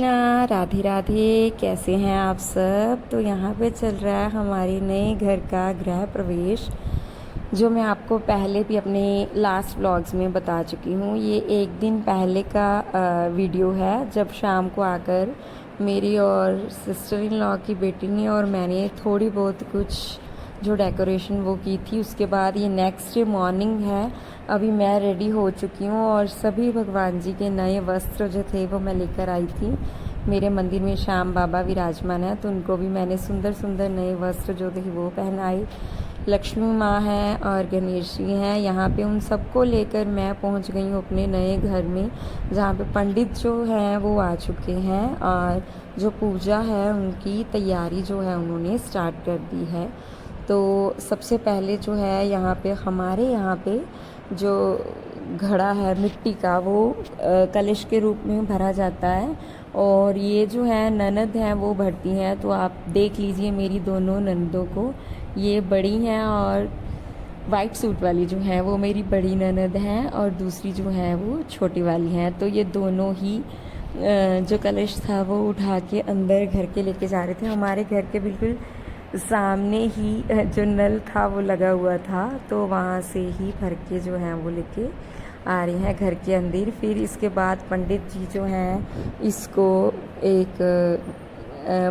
कृष्णा, राधे राधे। कैसे हैं आप सब। तो यहाँ पे चल रहा है हमारे नए घर का गृह प्रवेश, जो मैं आपको पहले भी अपने लास्ट व्लॉग्स में बता चुकी हूँ। ये एक दिन पहले का वीडियो है, जब शाम को आकर मेरी और सिस्टर इन लॉ की बेटी ने और मैंने थोड़ी बहुत कुछ जो डेकोरेशन वो की थी। उसके बाद ये नेक्स्ट डे मॉर्निंग है। अभी मैं रेडी हो चुकी हूँ और सभी भगवान जी के नए वस्त्र जो थे वो मैं लेकर आई थी। मेरे मंदिर में श्याम बाबा विराजमान है, तो उनको भी मैंने सुंदर सुंदर नए वस्त्र जो थे वो पहनाए। लक्ष्मी माँ हैं और गणेश जी हैं। यहाँ पे उन सबको लेकर मैं पहुँच गई हूँ अपने नए घर में, जहाँ पे पंडित जो हैं वो आ चुके हैं और जो पूजा है उनकी तैयारी जो है उन्होंने स्टार्ट कर दी है। तो सबसे पहले जो है यहाँ पे हमारे यहाँ पे जो घड़ा है मिट्टी का, वो कलश के रूप में भरा जाता है। और ये जो है ननद हैं वो भरती हैं। तो आप देख लीजिए मेरी दोनों ननदों को, ये बड़ी हैं और वाइट सूट वाली जो है वो मेरी बड़ी ननद हैं और दूसरी जो है वो छोटी वाली हैं। तो ये दोनों ही जो कलश था वो उठा के अंदर घर के लेके जा रहे थे। हमारे घर के बिल्कुल सामने ही जो नल था वो लगा हुआ था, तो वहाँ से ही भर के जो है वो लेके आ रहे हैं घर के अंदर। फिर इसके बाद पंडित जी जो हैं इसको एक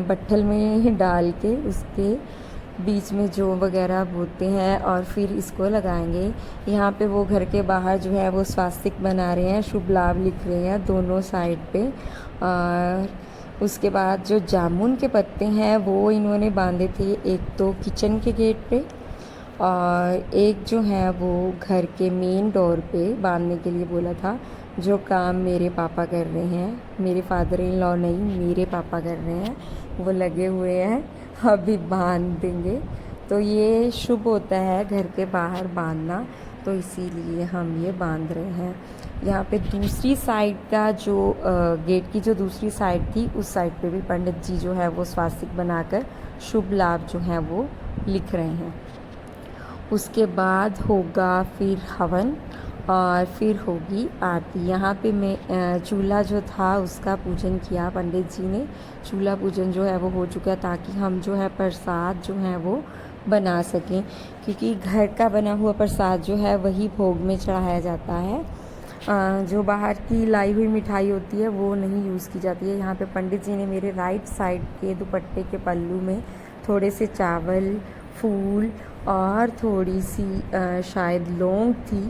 बट्ठल में डाल के उसके बीच में जो वगैरह बोते हैं और फिर इसको लगाएंगे। यहाँ पे वो घर के बाहर जो है वो स्वास्तिक बना रहे हैं, शुभ लाभ लिख रहे हैं दोनों साइड पे। और उसके बाद जो जामुन के पत्ते हैं वो इन्होंने बांधे थे, एक तो किचन के गेट पे और एक जो है वो घर के मेन डोर पे बांधने के लिए बोला था। जो काम मेरे पापा कर रहे हैं, मेरे फादर इन लॉ नहीं, मेरे पापा कर रहे हैं, वो लगे हुए हैं, अभी बांध देंगे। तो ये शुभ होता है घर के बाहर बांधना, तो इसीलिए हम ये बांध रहे हैं। यहाँ पे दूसरी साइड का जो गेट की जो दूसरी साइड थी, उस साइड पे भी पंडित जी जो है वो स्वास्तिक बनाकर शुभ लाभ जो है वो लिख रहे हैं। उसके बाद होगा फिर हवन और फिर होगी आरती। यहाँ पे मैं चूल्हा जो था उसका पूजन किया, पंडित जी ने चूल्हा पूजन जो है वो हो चुका है, ताकि हम जो है प्रसाद जो है वो बना सकें, क्योंकि घर का बना हुआ प्रसाद जो है वही भोग में चढ़ाया जाता है। जो बाहर की लाई हुई मिठाई होती है वो नहीं यूज़ की जाती है। यहाँ पे पंडित जी ने मेरे राइट साइड के दुपट्टे के पल्लू में थोड़े से चावल, फूल और थोड़ी सी शायद लौंग थी,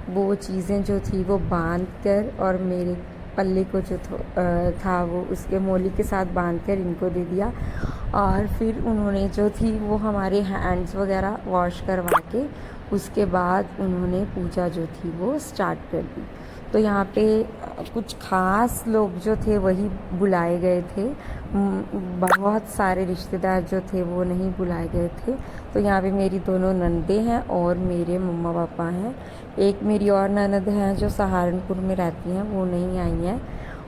वो चीज़ें जो थी वो बांध कर और मेरे पल्ले को जो था वो उसके मोली के साथ बांध कर इनको दे दिया। और फिर उन्होंने जो थी वो हमारे हैंड्स वगैरह वॉश करवा के उसके बाद उन्होंने पूजा जो थी वो स्टार्ट कर दी। तो यहाँ पे कुछ ख़ास लोग जो थे वही बुलाए गए थे, बहुत सारे रिश्तेदार जो थे वो नहीं बुलाए गए थे। तो यहाँ पे मेरी दोनों ननदें हैं और मेरे मम्मा पापा हैं। एक मेरी और ननद हैं जो सहारनपुर में रहती हैं, वो नहीं आई हैं।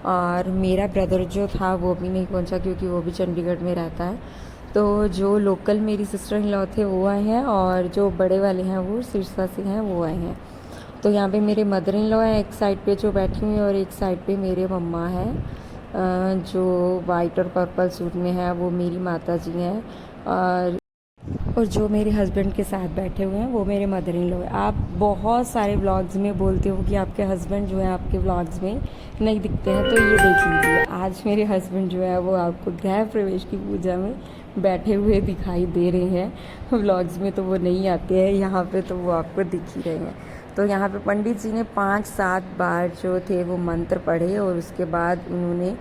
और मेरा ब्रदर जो था वो भी नहीं पहुँचा, क्योंकि वो भी चंडीगढ़ में रहता है। तो जो लोकल मेरी सिस्टर इन लॉ थे वो आए हैं और जो बड़े वाले हैं वो सिरसा से हैं, वो आए हैं। तो यहाँ पे मेरे मदर इन लॉ हैं एक साइड पे जो बैठी हुई हैं और एक साइड पे मेरे मम्मा हैं जो वाइट और पर्पल सूट में है, वो मेरी माता जी हैं। और जो मेरे हस्बैंड के साथ बैठे हुए हैं वो मेरे मदर इन लॉ है। आप बहुत सारे व्लॉग्स में बोलते हो कि आपके हस्बैंड जो है आपके व्लॉग्स में नहीं दिखते हैं, तो ये देख लीजिए, आज मेरे हस्बैंड जो है वो आपको गृह प्रवेश की पूजा में बैठे हुए दिखाई दे रहे हैं। व्लॉग्स में तो वो नहीं आते हैं, यहाँ पे तो वो आपको दिख ही रहे हैं। तो यहाँ पे पंडित जी ने 5-7 बार जो थे वो मंत्र पढ़े और उसके बाद उन्होंने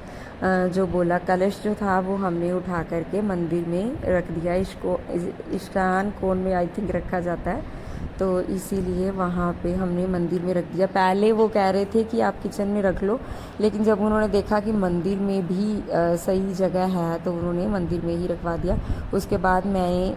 जो बोला, कलश जो था वो हमने उठा करके मंदिर में रख दिया। इसको ईशान कोण में आई थिंक रखा जाता है, तो इसीलिए वहाँ पे हमने मंदिर में रख दिया। पहले वो कह रहे थे कि आप किचन में रख लो, लेकिन जब उन्होंने देखा कि मंदिर में भी सही जगह है तो उन्होंने मंदिर में ही रखवा दिया। उसके बाद मैंने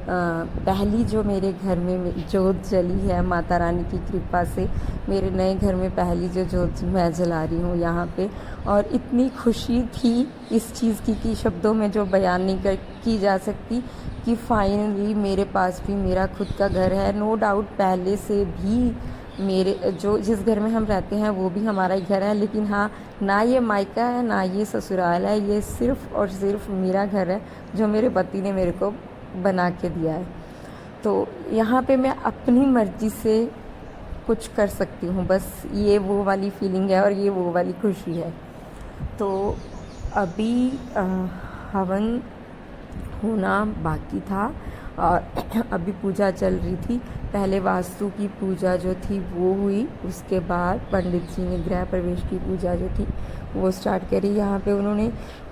पहली जो मेरे घर में जोत जली है, माता रानी की कृपा से मेरे नए घर में पहली जो जोत मैं जला रही हूँ यहाँ पे। और इतनी खुशी थी इस चीज़ की कि शब्दों में जो बयान नहीं की जा सकती, कि फाइनली मेरे पास भी मेरा खुद का घर है। नो डाउट पहले से भी मेरे जो जिस घर में हम रहते हैं वो भी हमारा ही घर है, लेकिन हाँ, ना ये मायका है ना ये ससुराल है, ये सिर्फ़ और सिर्फ मेरा घर है जो मेरे पति ने मेरे को बना के दिया है। तो यहाँ पे मैं अपनी मर्ज़ी से कुछ कर सकती हूँ, बस ये वो वाली फीलिंग है और ये वो वाली खुशी है। तो अभी हवन होना बाकी था और अभी पूजा चल रही थी। पहले वास्तु की पूजा जो थी वो हुई, उसके बाद पंडित जी ने गृह प्रवेश की पूजा जो थी वो स्टार्ट करी। यहाँ पे उन्होंने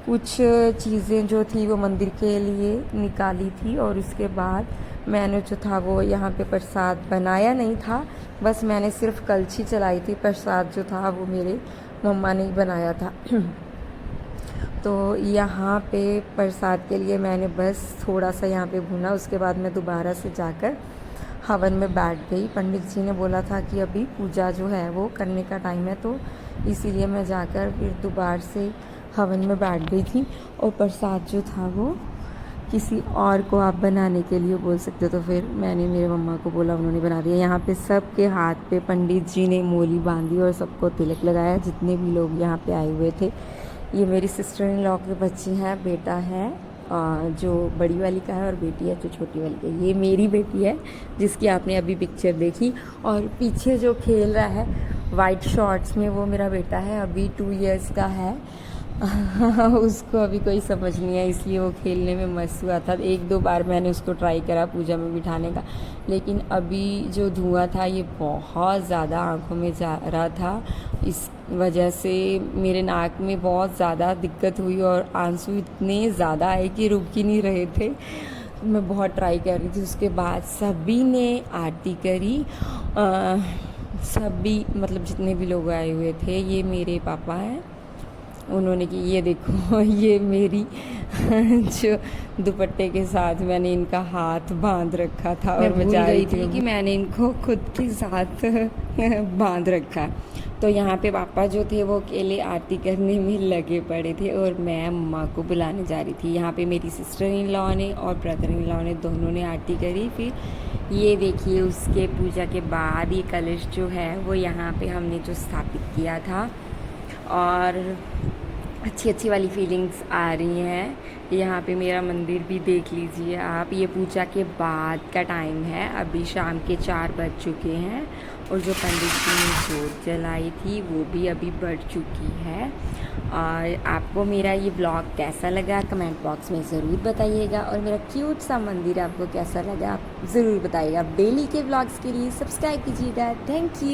कुछ चीज़ें जो थी वो मंदिर के लिए निकाली थी और उसके बाद मैंने जो था वो यहाँ पे प्रसाद बनाया नहीं था, बस मैंने सिर्फ कलछी चलाई थी। प्रसाद जो था वो मेरे मम्मा ने ही बनाया था। तो यहाँ पे प्रसाद के लिए मैंने बस थोड़ा सा यहाँ पे भुना, उसके बाद मैं दोबारा से जाकर हवन में बैठ गई। पंडित जी ने बोला था कि अभी पूजा जो है वो करने का टाइम है, तो इसीलिए मैं जाकर फिर दोबारा से हवन में बैठ गई थी। और प्रसाद जो था वो किसी और को आप बनाने के लिए बोल सकते हो, तो फिर मैंने मेरे मम्मा को बोला, उन्होंने बना दिया। यहाँ पे सबके हाथ पे पंडित जी ने मोली बांधी और सबको तिलक लगाया, जितने भी लोग यहाँ पे आए हुए थे। ये मेरी सिस्टर इन लॉ के बच्चे हैं, बेटा है जो बड़ी वाली का है और बेटी है जो छोटी वाली का। ये मेरी बेटी है जिसकी आपने अभी पिक्चर देखी, और पीछे जो खेल रहा है वाइट शॉर्ट्स में वो मेरा बेटा है, अभी 2 इयर्स का है। उसको अभी कोई समझ नहीं है, इसलिए वो खेलने में मस्त हुआ था। 1-2 बार मैंने उसको ट्राई करा पूजा में बिठाने का, लेकिन अभी जो धुआं था ये बहुत ज़्यादा आंखों में जा रहा था। इस वजह से मेरे नाक में बहुत ज़्यादा दिक्कत हुई और आंसू इतने ज़्यादा आए कि रुक ही नहीं रहे थे। मैं बहुत ट्राई कर रही थी। उसके बाद सभी ने आरती करी, सभी मतलब जितने भी लोग आए हुए थे। ये मेरे पापा हैं, उन्होंने कि ये देखो ये मेरी जो दुपट्टे के साथ मैंने इनका हाथ बांध रखा था और मैं जा रही थी कि मैंने इनको खुद के साथ बांध रखा। तो यहाँ पे पापा जो थे वो अकेले आरती करने में लगे पड़े थे और मैं अम्मा को बुलाने जा रही थी। यहाँ पे मेरी सिस्टर इन लॉ ने और ब्रदर इन लॉ ने दोनों ने आरती करी। फिर ये देखिए उसके पूजा के बाद ये कलश जो है वो यहाँ पे हमने जो स्थापित किया था, और अच्छी अच्छी वाली फीलिंग्स आ रही हैं। यहाँ पे मेरा मंदिर भी देख लीजिए आप। ये पूजा के बाद का टाइम है, अभी शाम के 4 बज चुके हैं और जो पंडित जी ने जोत जलाई थी वो भी अभी बढ़ चुकी है। और आपको मेरा ये ब्लॉग कैसा लगा कमेंट बॉक्स में ज़रूर बताइएगा, और मेरा क्यूट सा मंदिर आपको कैसा लगा आप ज़रूर बताइएगा। डेली के ब्लॉग्स के लिए सब्सक्राइब कीजिएगा। Thank you.